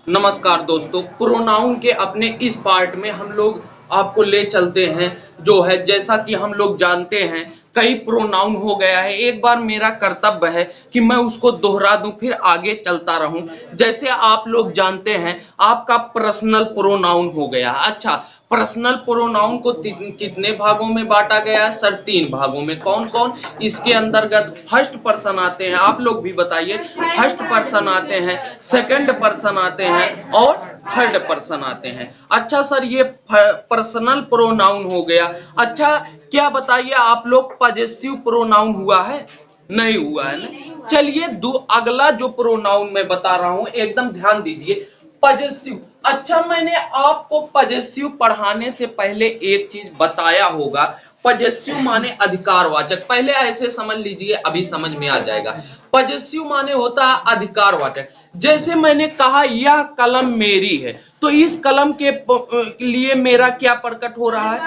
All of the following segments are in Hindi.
नमस्कार दोस्तों, प्रोनाउन के अपने इस पार्ट में हम लोग आपको ले चलते हैं। जो है जैसा कि हम लोग जानते हैं कई प्रोनाउन हो गया है। एक बार मेरा कर्तव्य है कि मैं उसको दोहरा दूं, फिर आगे चलता रहूं। जैसे आप लोग जानते हैं आपका पर्सनल प्रोनाउन हो गया। अच्छा, पर्सनल प्रोनाउन को कितने भागों में बांटा गया है सर? 3 भागों में। कौन कौन इसके अंतर्गत? फर्स्ट पर्सन आते हैं, आप लोग भी बताइए। फर्स्ट पर्सन आते हैं, सेकंड पर्सन आते हैं और थर्ड पर्सन आते हैं। अच्छा सर, ये पर्सनल प्रोनाउन हो गया। अच्छा, क्या बताइए आप लोग पजेसिव प्रोनाउन हुआ है? नहीं हुआ है ना। चलिए अगला जो प्रोनाउन मैं बता रहा हूं एकदम ध्यान दीजिए, पजेसिव। अच्छा, मैंने आपको पजेसिव पढ़ाने से पहले एक चीज बताया होगा। पजेसिव माने अधिकारवाचक। पहले ऐसे समझ लीजिए, अभी समझ में आ जाएगा। पजेसिव माने होता है अधिकारवाचक। जैसे मैंने कहा यह कलम मेरी है, तो इस कलम के लिए मेरा क्या प्रकट हो रहा है?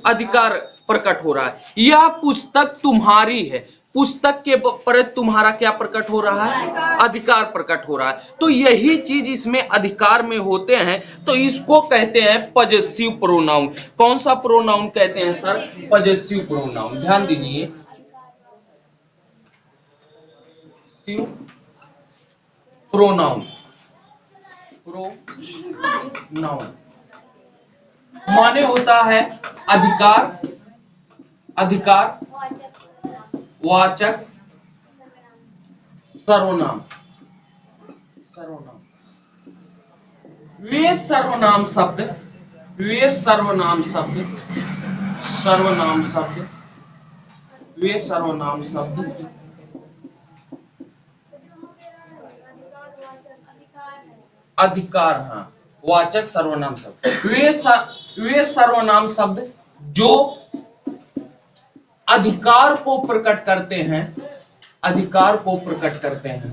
अधिकार प्रकट हो रहा है। यह पुस्तक तुम्हारी है, पुस्तक के पर तुम्हारा क्या प्रकट हो रहा है? अधिकार प्रकट हो रहा है। तो यही चीज इसमें अधिकार में होते हैं, तो इसको कहते हैं पजेसिव प्रोनाउन। कौन सा प्रोनाउन कहते हैं सर? Possessive pronoun. ध्यान दीजिए, प्रोनाउन। प्रोनाउन माने होता है अधिकार, अधिकार वाचक सर्वनाम। सर्वनाम वे सर्वनाम शब्द, वे सर्वनाम शब्द, सर्वनाम शब्द, वे सर्वनाम शब्द अधिकार, हाँ, वाचक सर्वनाम शब्द। वे सर्वनाम शब्द जो अधिकार को प्रकट करते हैं, अधिकार को प्रकट करते हैं,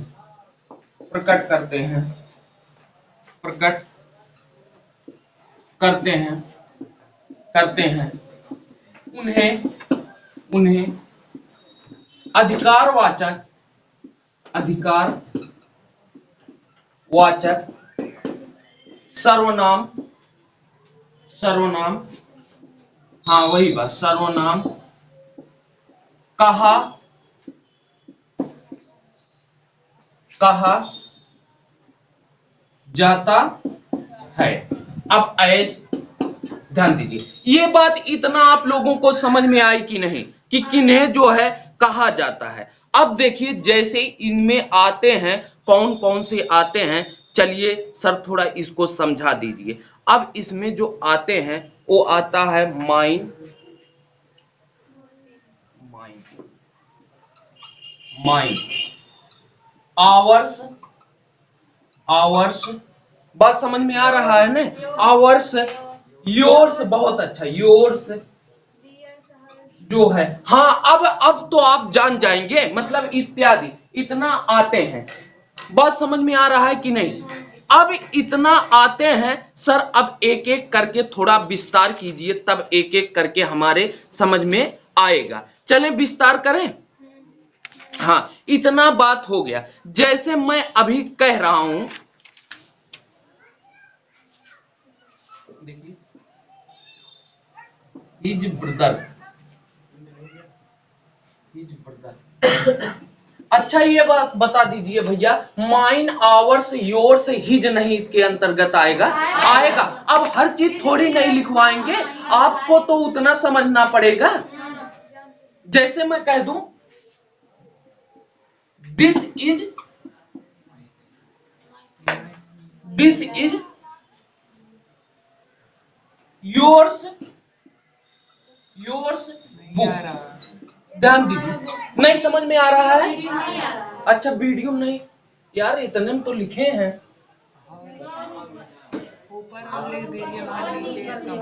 प्रकट करते हैं, प्रकट करते हैं, करते हैं, उन्हें उन्हें अधिकारवाचक, अधिकार वाचक सर्वनाम, सर्वनाम, हाँ वही बात, सर्वनाम कहा, कहा जाता है। अब एज, ध्यान दीजिए, ये बात इतना आप लोगों को समझ में आई कि नहीं कि किन्हें जो है कहा जाता है। अब देखिए जैसे इनमें आते हैं, कौन कौन से आते हैं, चलिए सर थोड़ा इसको समझा दीजिए। अब इसमें जो आते हैं वो आता है mine, mine, mine, hours, hours, बात समझ में आ रहा है ना? आवर्स, योर्स, बहुत अच्छा, योर्स जो है, हाँ अब तो आप जान जाएंगे, मतलब इत्यादि, इतना आते हैं। बात समझ में आ रहा है कि नहीं? अब इतना आते हैं सर, अब एक एक करके थोड़ा विस्तार कीजिए, तब एक एक करके हमारे समझ में आएगा। चलें विस्तार करें। हाँ, इतना बात हो गया। जैसे मैं अभी कह रहा हूं, देखिए, हिज ब्रदर, हिज ब्रदर। अच्छा, ये बात बता दीजिए भैया, माइन, आवर्स, योर्स, हिज नहीं इसके अंतर्गत आएगा? आएगा। अब हर चीज थोड़ी नहीं लिखवाएंगे, आपको तो उतना समझना पड़ेगा। जैसे मैं कह दूं this is, this is yours, yours book. ध्यान दीजिए, नहीं समझ में आ रहा है? अच्छा, वीडियो नहीं यार, इतने में तो लिखे हैं। ऊपर हम लिख देंगे, वहां नीचे इसका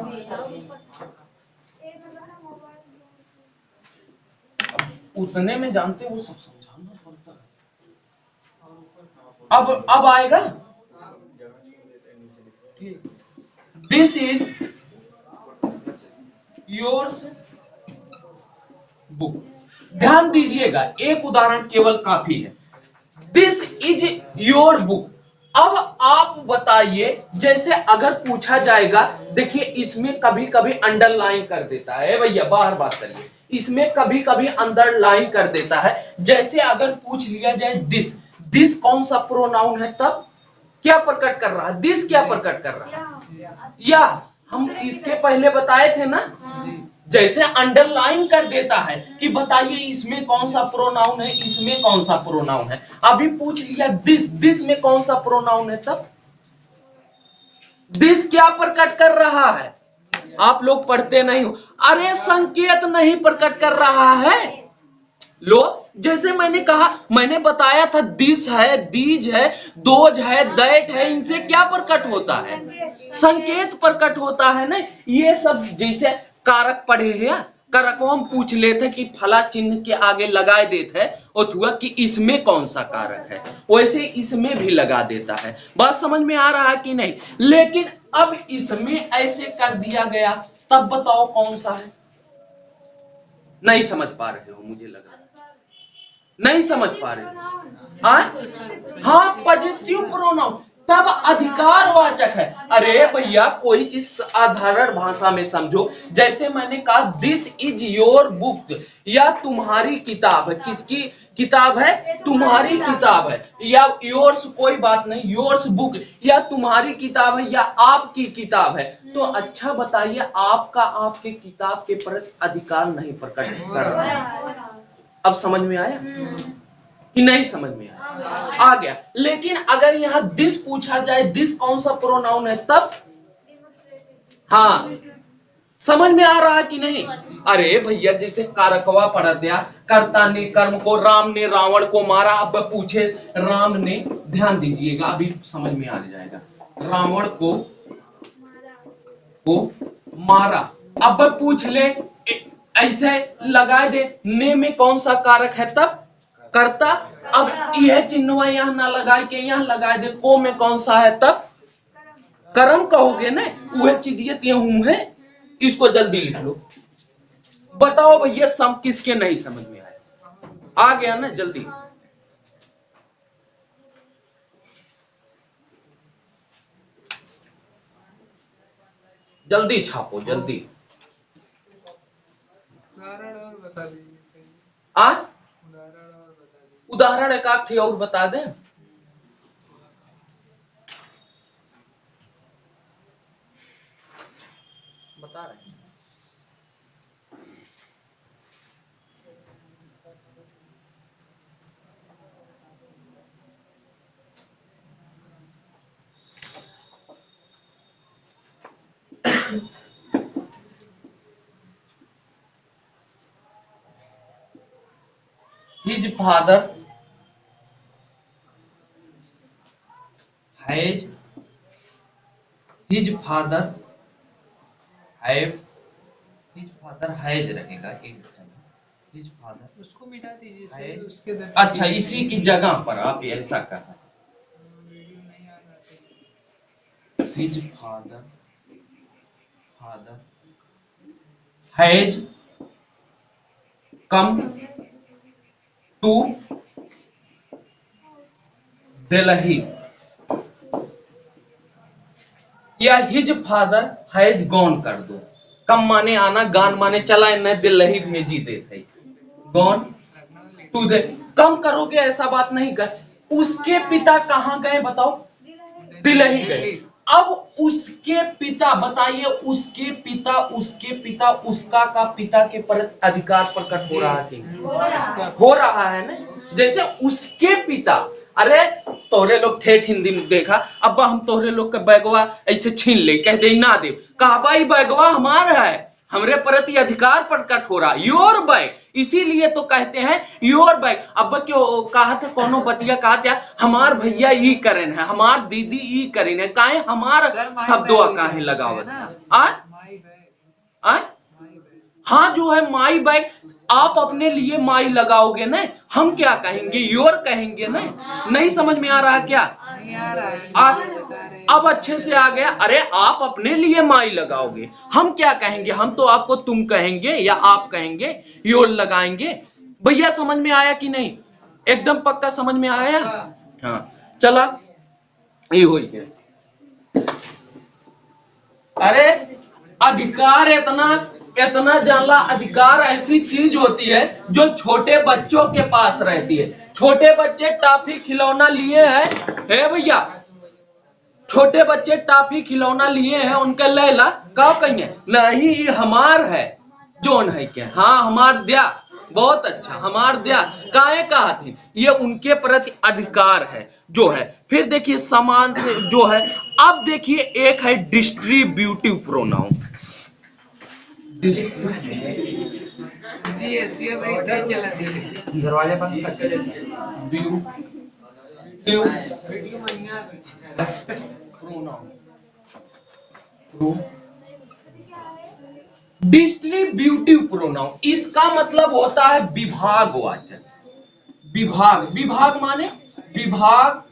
उतने में जानते हो सब समझाना पड़ता है। अब आएगा। This is yours book. ध्यान दीजिएगा, एक उदाहरण केवल काफी है। This is your book. अब आप अब बताइए, जैसे अगर पूछा जाएगा, देखिए इसमें कभी कभी अंडरलाइन कर देता है भैया, बाहर बात करिए, इसमें कभी कभी अंडरलाइन कर देता है। जैसे अगर पूछ लिया जाए दिस, दिस कौन सा प्रोनाउन है, तब क्या प्रकट कर रहा है, दिस क्या प्रकट कर रहा है, या हम इसके पहले बताए थे ना, जैसे अंडरलाइन कर देता है कि बताइए इसमें कौन सा प्रोनाउन है, इसमें कौन सा प्रोनाउन है। अभी पूछ लिया दिस, दिस में कौन सा प्रोनाउन है, तब दिस क्या प्रकट कर रहा है, आप लोग पढ़ते नहीं हो, अरे संकेत नहीं प्रकट कर रहा है। लो, जैसे मैंने कहा, मैंने बताया था दिस है, दीज है, दोज है, दैट है, इनसे क्या प्रकट होता है, संकेत प्रकट होता है ना। ये सब जैसे कारक पढ़े हैं, कारकों हम पूछ लेते कि फला चिन्ह के आगे लगा देते है अथवा कि इसमें कौन सा कारक है, वैसे इसमें भी लगा देता है। बात समझ में आ रहा है कि नहीं। लेकिन अब इसमें ऐसे कर दिया गया, तब बताओ कौन सा है, नहीं समझ पा रहे हो, मुझे लग रहा है नहीं समझ पा रहे हो। हाँ, पॉजेसिव प्रोनाउन, तब अधिकारवाचक है। अरे भैया, कोई चीज साधारण भाषा में समझो, जैसे मैंने कहा दिस इज योर बुक, या तुम्हारी किताब है, किसकी किताब है, तुम्हारी किताब है, या योर्स कोई बात नहीं, योर्स बुक, या तुम्हारी किताब है, या आपकी किताब है। तो अच्छा बताइए, आपका आपके किताब के प्रति अधिकार नहीं प्रकट कर रहा है। अब समझ में आया कि नहीं समझ में आया, आ गया। लेकिन अगर यहाँ दिस पूछा जाए, दिस कौन सा प्रोनाउन है, तब हाँ, समझ में आ रहा है कि नहीं। अरे भैया, जैसे कारकवा पढ़ दिया, कर्ता ने कर्म को, राम ने रावण को मारा। अब पूछे राम ने, ध्यान दीजिएगा, अभी समझ में आ जाएगा, रावण को मारा। अब पूछ ले, ऐसे लगा दे, ने में कौन सा कारक है, तब कर्ता। अब यह चिन्ह यहाँ ना लगा के यहाँ लगा दे, को में कौन सा है, तब कर्म कहोगे ना, वह चीज ये हूं है। इसको जल्दी लिख लो, बताओ भैया सम किसके नहीं समझ में आया, आ गया ना, जल्दी जल्दी छापो, जल्दी। आ उदाहरण एक आध और बता दें। बता रहे हैं, his father has, his father have, his father has रहेगा, एक his father, उसको मिटा दीजिए, उसके अच्छा इसी की जगह पर आप ऐसा कर रहे हैं, his father has come to Delhi, या हिज फादर हैज गॉन कर दो। कम माने आना, गान माने चला, न दिल्ली भेजी दे थे, गॉन टू दे। कम करोगे ऐसा बात नहीं कर। उसके पिता कहाँ गए बताओ, दिल्ली गए। अब उसके पिता, बताइए उसके पिता, उसके पिता, उसका का पिता के प्रति अधिकार प्रकट हो रहा है, हो रहा है ना। जैसे उसके पिता, अरे तोहरे लोग ठेठ हिंदी में देखा, अब हम तोहरे लोग का बैगवा ऐसे छीन ले, कह दे ना दे, कहा भाई बैगवा हमारा है, हमरे प्रति अधिकार प्रकट हो रहा, योर बैग, इसीलिए तो कहते हैं योर बैग। अब क्यों कहा था, कोनो बतिया कहा था, हमार भैया ई करेन है, हमार दीदी ई करेन है, काहे हमार शब्दों काहे लगावत है। हाँ, जो है माई बैग, आप अपने लिए माई लगाओगे ना, हम क्या कहेंगे, योर कहेंगे ना। नहीं समझ में आ रहा क्या, अब अच्छे से आ गया। अरे आप अपने लिए माई लगाओगे, हम क्या कहेंगे, हम तो आपको तुम कहेंगे या आप कहेंगे, योर लगाएंगे। भैया समझ में आया कि नहीं, एकदम पक्का समझ में आया। हाँ चला, ये हो गया। अरे अधिकार इतना जानला, अधिकार ऐसी चीज होती है जो छोटे बच्चों के पास रहती है। छोटे बच्चे टॉफी खिलौना लिए हैं, हे भैया, छोटे बच्चे टॉफी खिलौना लिए हैं, उनके लैला का कहिए नहीं ये हमार है, जोन है क्या, हाँ हमार दिया, बहुत अच्छा, हमार दिया काहे कहा थी, ये उनके प्रति अधिकार है जो है। फिर देखिए समान जो है। अब देखिए एक है डिस्ट्रीब्यूटिव प्रोनाउन। दरवाजे बंद कर। डिस्ट्रीब्यूटिव प्रोनाउन, इसका मतलब होता है विभागवाचक। विभाग माने विभाग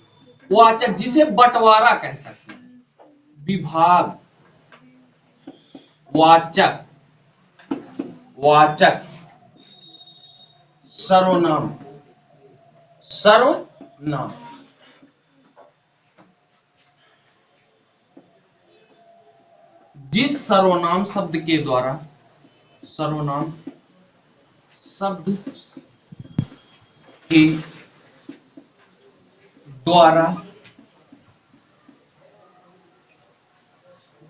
वाचक, जिसे बंटवारा कह सकते हैं। विभाग वाचक सर्वनाम जिस सर्वनाम शब्द के द्वारा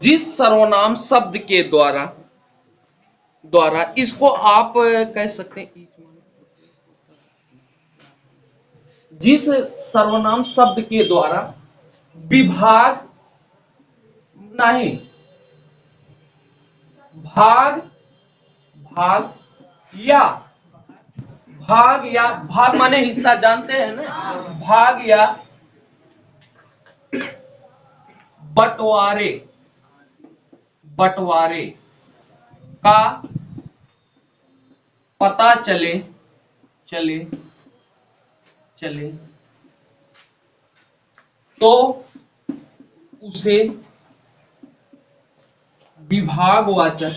जिस सर्वनाम शब्द के द्वारा इसको आप कह सकते हैं, जिस सर्वनाम शब्द के द्वारा विभाग नहीं भाग माने हिस्सा, जानते हैं ना, भाग या बंटवारे का पता चले तो उसे विभागवाचक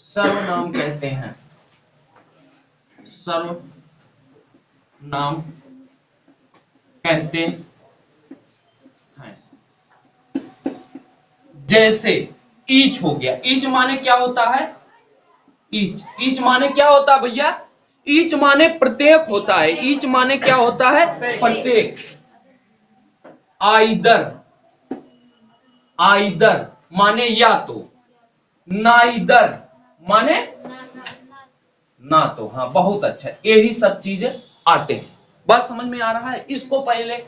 सर्वनाम कहते हैं। सर्वनाम कहते हैं। जैसे ईच हो गया। ईच माने क्या होता है? ईच माने क्या होता है भैया? ईच माने प्रत्येक होता है। ईच माने क्या होता है? प्रत्येक। आइदर माने या तो, नाइदर माने ना तो। हाँ बहुत अच्छा, यही सब चीजें आते हैं। बात समझ में आ रहा है? इसको पहले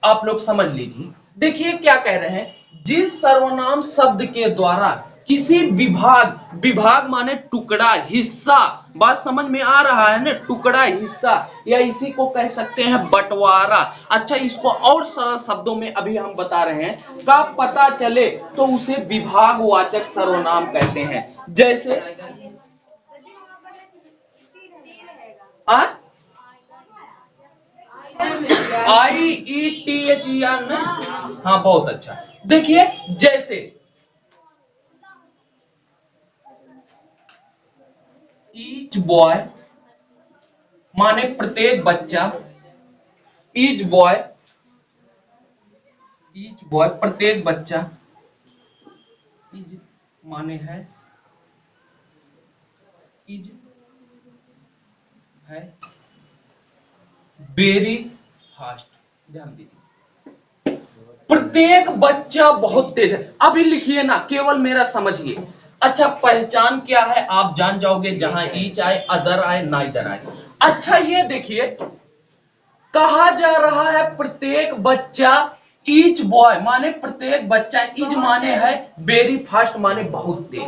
आप लोग समझ लीजिए। देखिए क्या कह रहे हैं, जिस सर्वनाम शब्द के द्वारा किसी विभाग माने टुकड़ा, हिस्सा, बात समझ में आ रहा है ना? टुकड़ा, हिस्सा, या इसी को कह सकते हैं बंटवारा। अच्छा, इसको और सरल शब्दों में अभी हम बता रहे हैं, का पता चले तो उसे विभागवाचक सर्वनाम कहते हैं। जैसे IETHER ना? हाँ बहुत अच्छा। देखिए जैसे ईच बॉय माने प्रत्येक बच्चा, ईच बॉय प्रत्येक बच्चा, ईज माने है, ईज है वेरी फास्ट। ध्यान दीजिए, प्रत्येक बच्चा बहुत तेज है। अभी लिखिए ना, केवल मेरा समझिए। अच्छा, पहचान क्या है आप जान जाओगे, जहां ईच आए, अदर आए, नाइदर आए। अच्छा ये देखिए, कहा जा रहा है प्रत्येक बच्चा, ईच बॉय माने प्रत्येक बच्चा, ईज माने है वेरी फास्ट माने बहुत तेज।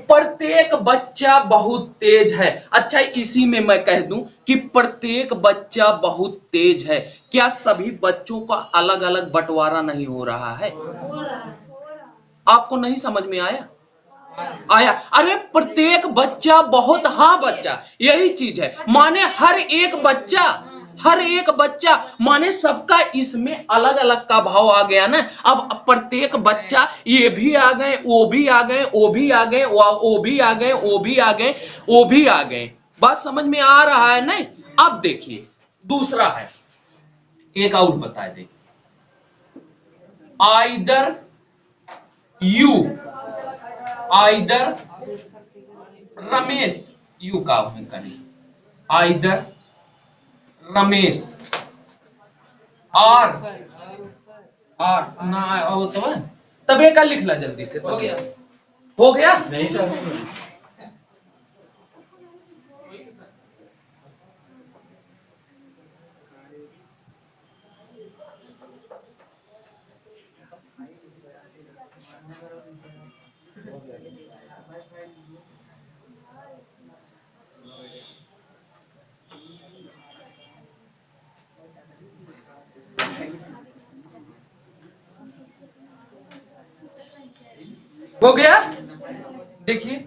प्रत्येक बच्चा बहुत तेज है। अच्छा, इसी में मैं कह दूं कि प्रत्येक बच्चा बहुत तेज है। क्या सभी बच्चों का अलग अलग बंटवारा नहीं हो रहा है? आपको नहीं समझ में आया? अरे प्रत्येक बच्चा बहुत, हाँ बच्चा, यही चीज है। माने हर एक बच्चा माने सबका इसमें अलग अलग का भाव आ गया ना। अब प्रत्येक बच्चा, ये भी आ गए, वो भी आ गए, वो भी आ गए, वो भी आ गए, वो भी आ गए, वो भी आ गए। बात समझ में आ रहा है नहीं? अब देखिए दूसरा है, एक और बता दे, either you, either Ramesh, you का करी, आइदर रमेश आर, आर ना वो तो है, तबे का लिख ला जल्दी से, हो गया, हो गया नहीं तो हो गया। देखिए,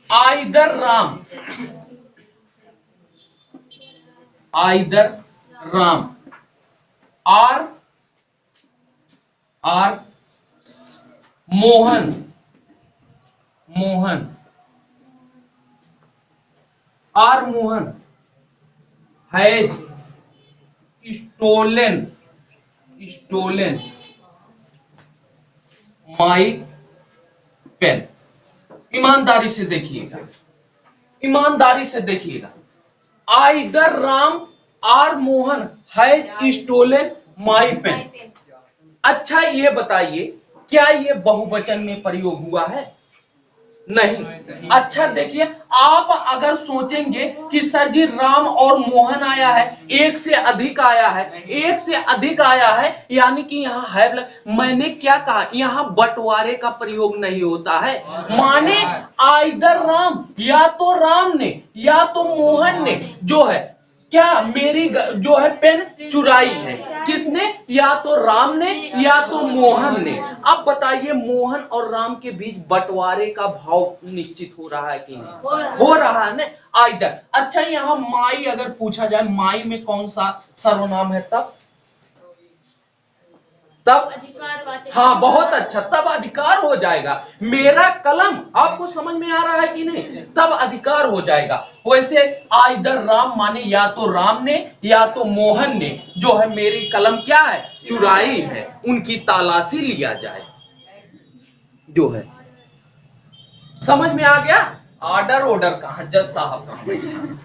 either Ram, either Ram or, or Mohan, Mohan or Mohan has stolen, stolen my pen. ईमानदारी से देखिएगा, ईमानदारी से देखिएगा, either Ram or Mohan has stolen my pen. अच्छा ये बताइए, क्या ये बहुवचन में प्रयोग हुआ है? नहीं। अच्छा देखिए, आप अगर सोचेंगे कि सर जी राम और मोहन आया है, एक से अधिक आया है, एक से अधिक आया है, यानी कि यहाँ है, मैंने क्या कहा, यहाँ बंटवारे का प्रयोग नहीं होता है। माने आइदर राम, या तो राम ने या तो मोहन ने जो है क्या मेरी जो है पेन चुराई है। किसने? या तो राम ने या तो मोहन ने। अब बताइए, मोहन और राम के बीच बंटवारे का भाव निश्चित हो रहा है कि नहीं? हो रहा है ना, आइदर। अच्छा यहाँ माई अगर पूछा जाए, माई में कौन सा सर्वनाम है? तब हाँ बहुत अच्छा, तब अधिकार हो जाएगा। मेरा कलम, आपको समझ में आ रहा है कि नहीं? तब अधिकार हो जाएगा। वैसे आइदर राम माने या तो राम ने या तो मोहन ने जो है मेरी कलम क्या है? चुराई है, उनकी तलाशी लिया जाए जो है। समझ में आ गया? ऑर्डर ऑर्डर कहां, जज साहब कहां बैठे हैं?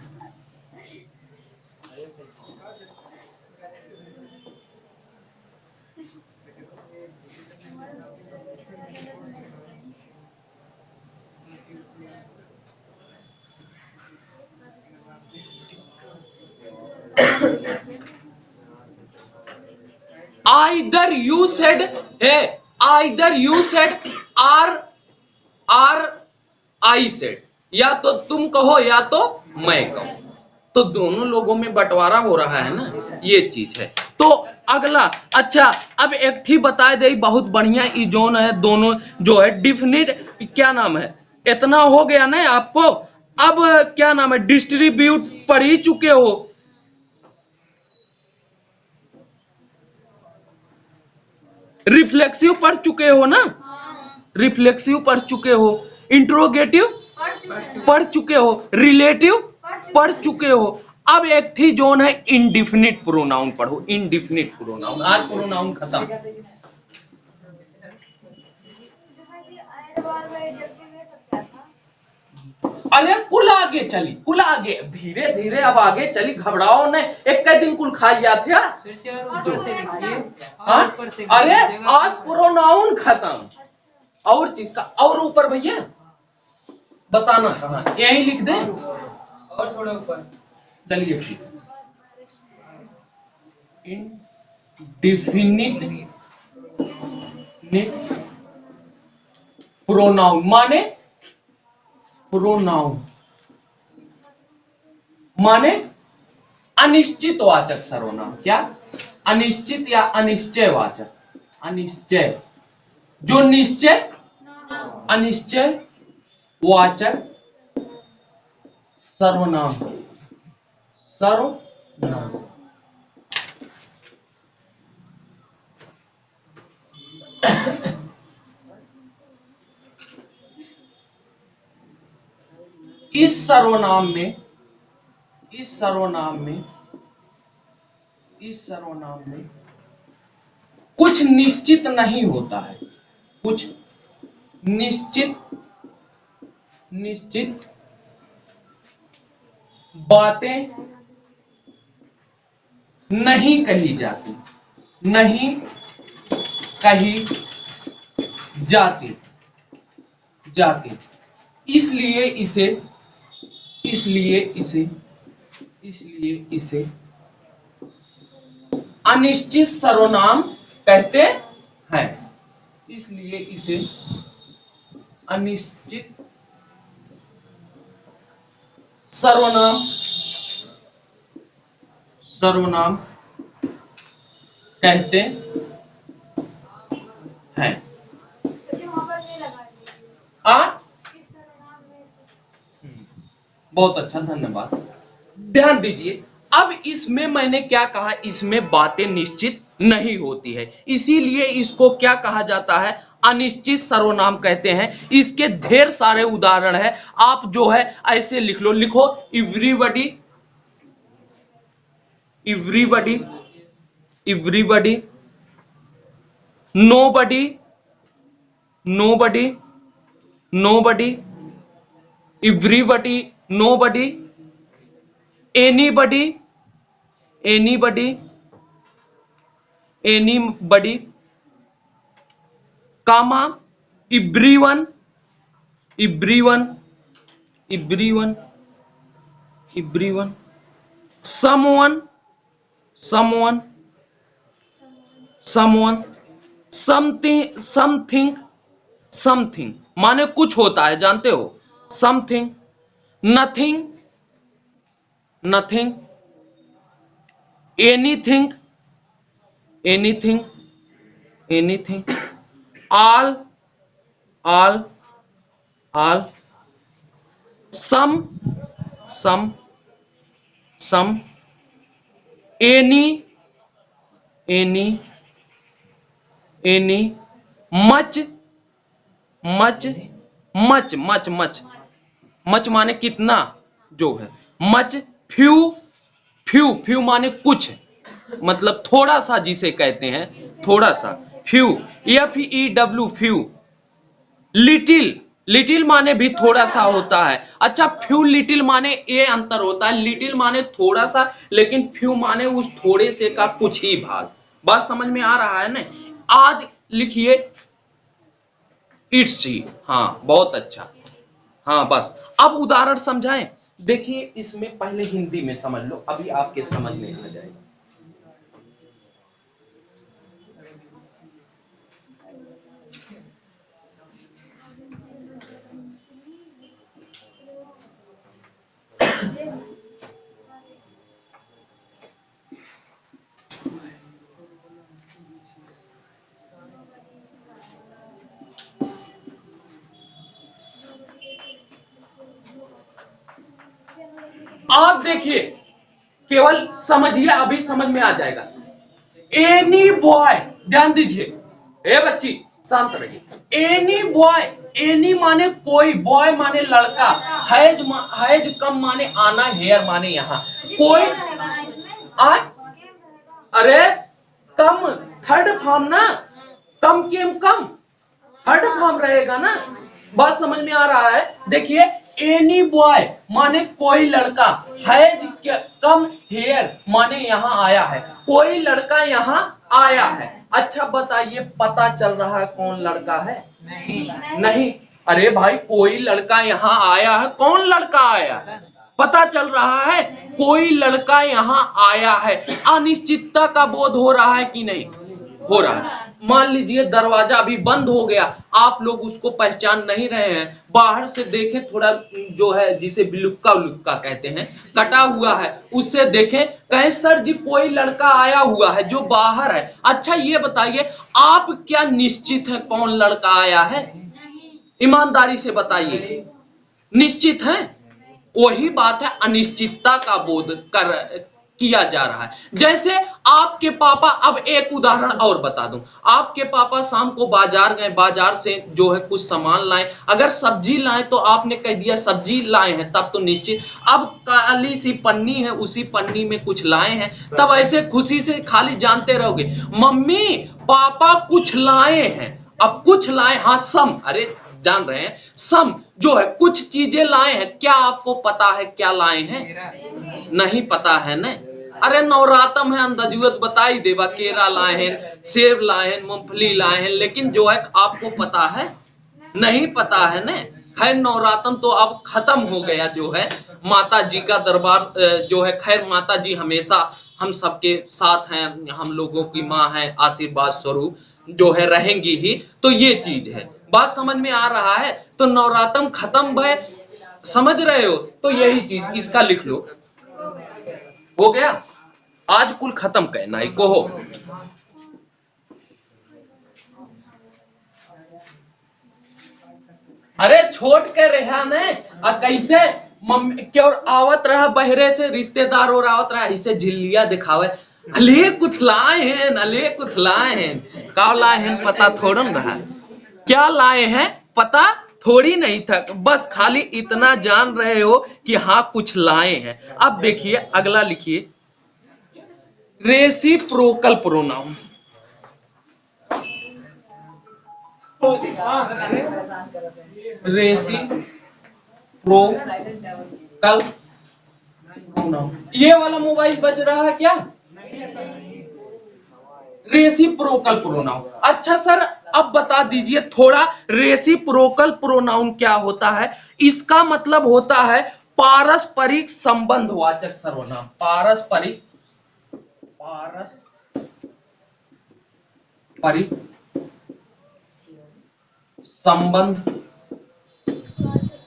Either you said, hey, either you said or I said, या तो तुम कहो या तो मैं कहूं, तो दोनों लोगों में बंटवारा हो रहा है ना, ये चीज है। तो अगला, अच्छा अब एक ही बता दे, बहुत बढ़िया ई जोन है, दोनों जो है डिफिनिट, क्या नाम है, इतना हो गया ना आपको। अब क्या नाम है, डिस्ट्रीब्यूट पढ़ ही चुके हो, रिफ्लेक्सिव पढ़ चुके हो ना, रिफ्लेक्सिव पढ़ चुके हो, इंट्रोगेटिव पढ़ चुके हो, रिलेटिव पढ़ चुके हो। अब एक थी जोन है इंडिफिनिट प्रोनाउन पढ़ो, इंडिफिनिट प्रोनाउन। आज प्रोनाउन खत्म। अरे कुल आगे चली, कुल आगे, धीरे धीरे अब आगे चली, घबराओ नहीं, एक दिन कुल खाई जाते। अरे आज प्रोनाउन खत्म, और चीज का और ऊपर भैया बताना कहाँ, यही लिख दे और थोड़ा ऊपर। चलिए इंडिफिनिट प्रोनाउन माने, प्रोनाउन माने अनिश्चित वाचक सर्वनाम। क्या? अनिश्चित या अनिश्चय वाचक, अनिश्चय जो निश्चय, अनिश्चय वाचक सर्वनाम, सर्वनाम। इस सर्वनाम में, इस सर्वनाम में इस सर्वनाम में कुछ निश्चित नहीं होता है, कुछ निश्चित बातें नहीं कही जाती, नहीं कही जाती। इसलिए इसे अनिश्चित सर्वनाम कहते हैं। इसलिए इसे अनिश्चित सर्वनाम कहते हैं। बहुत अच्छा, धन्यवाद। ध्यान दीजिए, अब इसमें मैंने क्या कहा, इसमें बातें निश्चित नहीं होती है, इसीलिए इसको क्या कहा जाता है, अनिश्चित सर्वनाम कहते हैं। इसके ढेर सारे उदाहरण है, आप जो है ऐसे लिख लो, लिखो everybody, nobody, everybody, nobody, anybody, comma, everyone, someone, something माने कुछ होता है, जानते हो, something, nothing, anything, all, some, any, much माने कितना जो है, much, few माने कुछ, मतलब थोड़ा सा जिसे कहते हैं, थोड़ा सा, few, few, लिटिल माने भी थोड़ा सा होता है। अच्छा, फ्यू लिटिल माने ये अंतर होता है, लिटिल माने थोड़ा सा, लेकिन फ्यू माने उस थोड़े से का कुछ ही भाग। बात समझ में आ रहा है ना? आज लिखिए इट्स ही, हाँ बहुत अच्छा, हाँ बस। अब उदाहरण समझाएं, देखिए इसमें पहले हिंदी में समझ लो, अभी आपके समझ में आ जाएगा। आप देखिए, केवल समझिए, अभी समझ में आ जाएगा। एनी बॉय, ध्यान दीजिए, ए बच्ची शांत रहिए। एनी बॉय, एनी माने कोई, बॉय माने लड़का, हैज कम माने आना, हेयर माने यहाँ, कोई अरे कम थर्ड फॉर्म ना, कम केम कम थर्ड फॉर्म रहेगा ना। बात समझ में आ रहा है? देखिए, एनी बॉय माने कोई लड़का, हैज कम हेयर माने यहाँ आया है, कोई लड़का यहाँ आया है। अच्छा बताइए, पता चल रहा है कौन लड़का है? नहीं। अरे भाई, कोई लड़का यहाँ आया है, कौन लड़का आया है? पता चल रहा है कोई लड़का यहाँ आया है। अनिश्चितता का बोध हो रहा है कि नहीं हो रहा है? मान लीजिए दरवाजा अभी बंद हो गया, आप लोग उसको पहचान नहीं रहे हैं, बाहर से देखें, थोड़ा जो है जिसे लुक्का कहते हैं, कटा हुआ है, उससे देखें, कहें सर जी कोई लड़का आया हुआ है जो बाहर है। अच्छा ये बताइए, आप क्या निश्चित है कौन लड़का आया है? ईमानदारी से बताइए, निश्चित है? वही बात है, अनिश्चितता का बोध किया जा रहा है। जैसे आपके पापा, अब एक उदाहरण और बता दूं, आपके पापा शाम को बाजार गए, बाजार से जो है कुछ सामान लाए, अगर सब्जी लाए तो आपने कह दिया सब्जी लाए हैं, तब तो निश्चित अब काली सी पन्नी है, उसी पन्नी में कुछ लाए हैं, तब ऐसे खुशी से खाली जानते रहोगे मम्मी पापा कुछ लाए हैं। अब कुछ लाए, हाँ सम, अरे जान रहे हैं सम जो है कुछ चीजें लाए हैं, क्या आपको पता है क्या लाए हैं? नहीं पता है ना। अरे नवरातम है, अंदाजुअत बता ही देवा, केरा लाए हैं, सेब लाए हैं, मूंगफली लाए हैं, लेकिन जो है आपको पता है? नहीं पता है ना। खैर नवरातन तो अब खत्म हो गया, जो है माता जी का दरबार जो है, खैर माता जी हमेशा हम सबके साथ हैं, हम लोगों की माँ है, आशीर्वाद स्वरूप जो है रहेंगी ही, तो ये चीज है। बात समझ में आ रहा है? तो नवरातन खत्म भय, समझ रहे हो? तो यही चीज, इसका लिख लो। हो गया, आज कुल खत्म कहना ही को हो। अरे छोट के रहा ने कैसे मम्मी क्यों आवत रहा बहरे से, रिश्तेदार और आवत रहा, इसे झिल्लिया दिखावे, अले कुछ लाए हैं, अले कुछ लाए हैं, का लाए हैं पता थोड़ा न रहा, क्या लाए हैं पता थोड़ी नहीं था, बस खाली इतना जान रहे हो कि हाँ कुछ लाए हैं। अब देखिए अगला लिखिए, रेसिप्रोकल प्रोनाउन। रेसिप्रोकल प्रोनाउन, ये वाला मोबाइल बज रहा है क्या? Reciprocal pronoun. अच्छा सर अब बता दीजिए थोड़ा, रेसिप्रोकल प्रोनाउन क्या होता है? इसका मतलब होता है पारस्परिक संबंधवाचक सर्वनाम। पारस्परिक संबंध,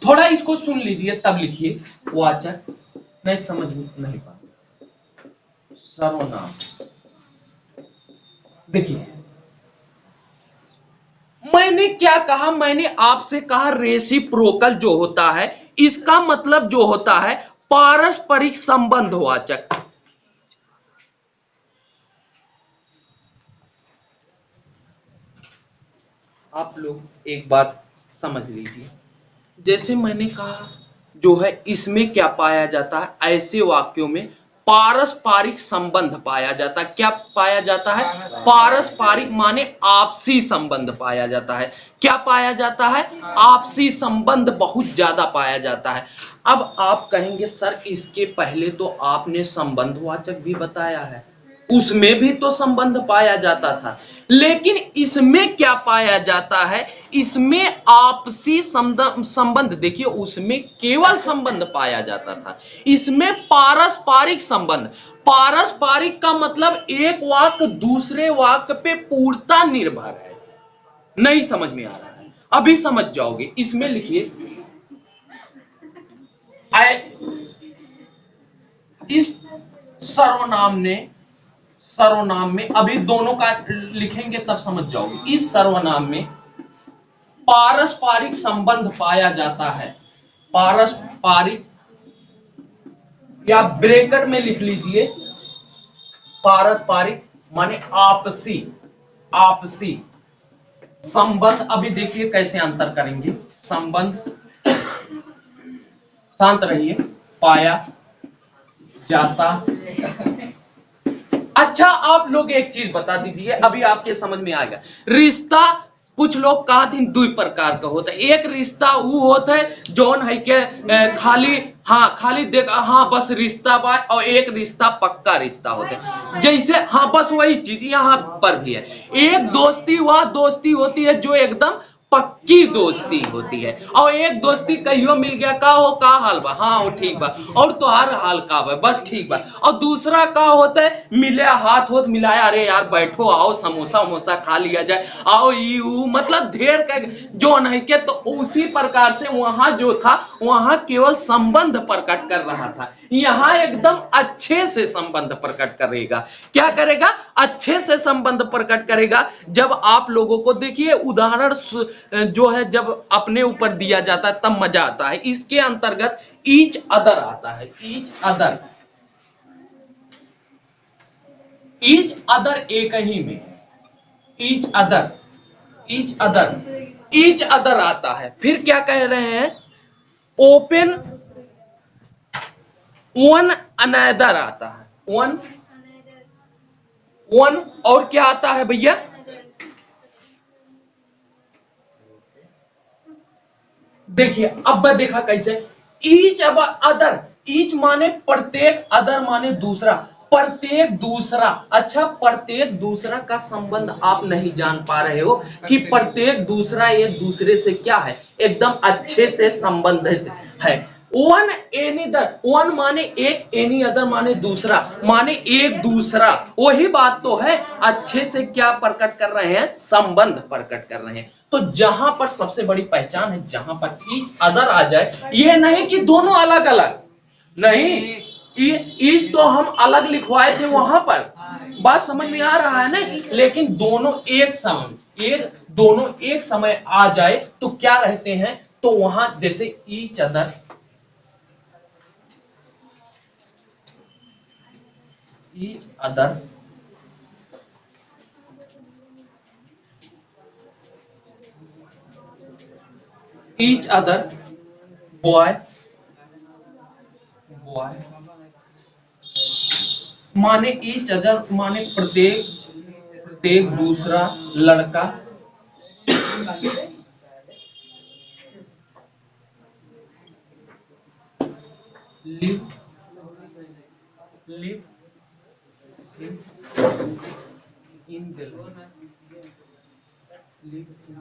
थोड़ा इसको सुन लीजिए तब लिखिए, वाचक नहीं समझ में नहीं पा, सर्वनाम। देखिए मैंने क्या कहा, मैंने आपसे कहा रेसिप्रोकल जो होता है इसका मतलब जो होता है पारस्परिक संबंधवाचक। आप लोग एक बात समझ लीजिए, जैसे मैंने कहा जो है इसमें क्या पाया जाता है, ऐसे वाक्यों में पारस्परिक संबंध पाया जाता है। क्या पाया जाता है? पारस्परिक माने आपसी संबंध पाया जाता है। क्या पाया जाता है? आपसी संबंध बहुत ज्यादा पाया जाता है। अब आप कहेंगे सर इसके पहले तो आपने संबंधवाचक भी बताया है, उसमें भी तो संबंध पाया जाता था, लेकिन इसमें क्या पाया जाता है? इसमें आपसी संबंध, देखिए उसमें केवल संबंध पाया जाता था, इसमें पारस्परिक संबंध। पारस्परिक का मतलब एक वाक्य दूसरे वाक्य पे पूर्णता निर्भर है। नहीं समझ में आ रहा है? अभी समझ जाओगे। इसमें लिखिए इस सर्वनाम में अभी दोनों का लिखेंगे तब समझ जाओगे। इस सर्वनाम में पारस्परिक संबंध पाया जाता है। पारस्परिक, या ब्रैकेट में लिख लीजिए, पारस्परिक माने आपसी, आपसी संबंध। अभी देखिए कैसे अंतर करेंगे। संबंध, शांत रहिए, पाया जाता। अच्छा आप लोग एक चीज बता दीजिए, अभी आपके समझ में आएगा। रिश्ता कुछ लोग कहा दिन दो प्रकार का होता है। एक रिश्ता वो होता है जौन है के खाली, हाँ खाली देख, हाँ बस रिश्ता बा, और एक रिश्ता पक्का रिश्ता होता है। जैसे हाँ बस वही चीज यहाँ पर भी है। एक दोस्ती वह दोस्ती होती है जो एकदम पक्की दोस्ती होती है, और एक दोस्ती कहियो मिल गया, का हो का हाल बा, हाँ वो ठीक बा, और तुम्हारा हाल का बा, बस ठीक बा। और दूसरा का होता है मिले हाथ होत मिलाया, अरे यार बैठो आओ समोसा वमोसा खा लिया जाए, आओ यू, मतलब ढेर का जो नहीं के। तो उसी प्रकार से वहां जो था वहां केवल संबंध प्रकट कर रहा था, यहाँ एकदम अच्छे से संबंध प्रकट करेगा। क्या करेगा? अच्छे से संबंध प्रकट करेगा। जब आप लोगों को देखिए उदाहरण जो है जब अपने ऊपर दिया जाता है तब मजा आता है। इसके अंतर्गत ईच अदर आता है। ईच अदर, ईच अदर एक ही में, each other, each other, each other आता है। फिर क्या कह रहे हैं, ओपन वन अनदर आता है, वन वन, और क्या आता है भैया, देखिए अब मैं देखा कैसे, ईच अब अदर, ईच माने प्रत्येक, अदर माने दूसरा, प्रत्येक दूसरा। अच्छा, प्रत्येक दूसरा का संबंध आप नहीं जान पा रहे हो कि प्रत्येक दूसरा एक दूसरे से क्या है, एकदम अच्छे से संबंधित है। वन एनी अदर, वन माने एक, एनी अदर माने दूसरा, माने एक दूसरा, वही बात तो है। अच्छे से क्या प्रकट कर रहे हैं, संबंध प्रकट कर रहे हैं। तो जहां पर सबसे बड़ी पहचान है, जहां पर ईच अदर आ जाए, ये नहीं कि दोनों अलग अलग, नहीं, ईच तो हम अलग लिखवाए थे वहां पर, बात समझ में आ रहा है ना, लेकिन दोनों एक समय, एक दोनों एक समय आ जाए तो क्या रहते हैं, तो वहां जैसे each other, each other, each other, boy, boy माने ईच अदर माने प्रत्येक, प्रत्येक दूसरा लड़का, live, live in Delhi, live in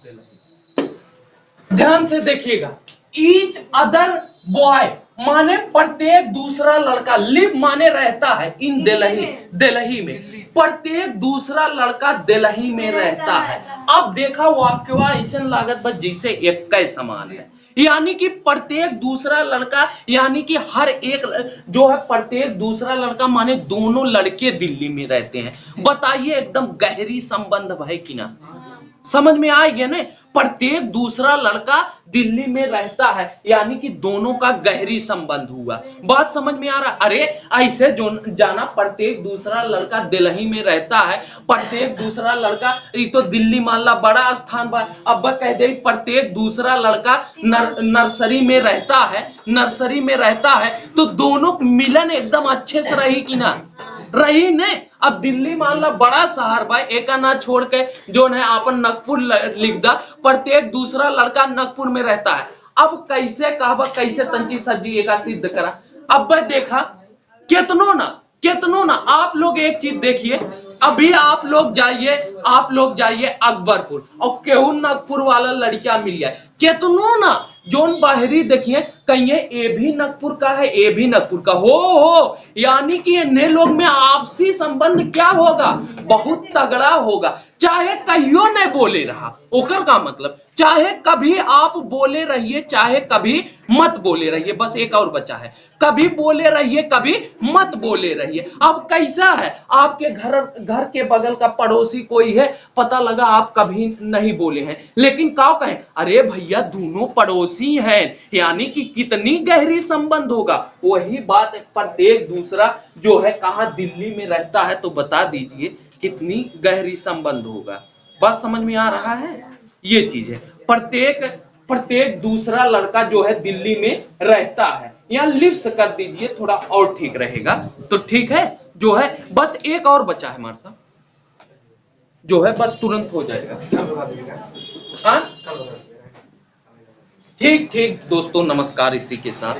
Delhi. ध्यान से देखिएगा, ईच अदर बॉय माने प्रत्येक दूसरा लड़का, लिव माने रहता है, इन दिल्ली, दिल्ली में, प्रत्येक दूसरा लड़का दिल्ली में रहता है। अब देखा वाक्यवा ऐसा लागत बस जैसे एक का समान है, यानी कि प्रत्येक दूसरा लड़का, यानी कि हर एक जो है, प्रत्येक दूसरा लड़का माने दोनों लड़के दिल्ली में रहते हैं। बताइए एकदम गहरी संबंध है कि ना, समझ में आ गया ना, प्रत्येक दूसरा लड़का दिल्ली में रहता है, यानी कि दोनों का गहरी संबंध हुआ। बात समझ में आ रहा, अरे ऐसे जो जाना, प्रत्येक दूसरा लड़का दिल्ली में रहता है, प्रत्येक दूसरा लड़का, ये तो दिल्ली मान ला बड़ा स्थान बा, अब कह दे प्रत्येक दूसरा लड़का नर्सरी में रहता है, नर्सरी में रहता है, तो दोनों मिलन एकदम अच्छे से रही कि ना, रही ने। अब दिल्ली मान ला बड़ा शहर भाई, एक ना छोड़ के जो है आपन नागपुर लिख दा, प्रत्येक दूसरा लड़का नागपुर में रहता है। अब कैसे कहबा, कैसे तंची सज्जी एका सिद्ध करा। अब देखा कितनो ना आप लोग एक चीज देखिए, अभी आप लोग जाइए अकबरपुर और केहू नागपुर वाला लड़किया मिल जाए, कितनो ना जोन बाहरी देखिए कहिए ए भी नागपुर का है, ए भी नागपुर का हो, यानी कि ने लोग में आपसी संबंध क्या होगा, बहुत तगड़ा होगा। चाहे कहियो नहीं बोले रहा, ओकर का मतलब चाहे कभी आप बोले रहिए, चाहे कभी मत बोले रहिए, बस एक और बचा है, कभी बोले रहिए, कभी मत बोले रहिए। अब कैसा है, आपके घर के बगल का पड़ोसी कोई है, पता लगा आप कभी नहीं बोले हैं, लेकिन क्या कहें, अरे भैया दोनों पड़ोसी हैं, यानी कि कितनी गहरी संबंध होगा। वही बात प्रत्येक दूसरा जो है कहाँ दिल्ली में रहता है, तो बता दीजिए कितनी गहरी संबंध होगा। बात समझ में आ रहा है, ये चीज है, प्रत्येक दूसरा लड़का जो है दिल्ली में रहता है, यहाँ लिव्स कर दीजिए थोड़ा और ठीक रहेगा। तो ठीक है, जो है बस एक और बचा है मार्सा, जो है बस तुरंत हो जाएगा। हाँ ठीक दोस्तों, नमस्कार। इसी के साथ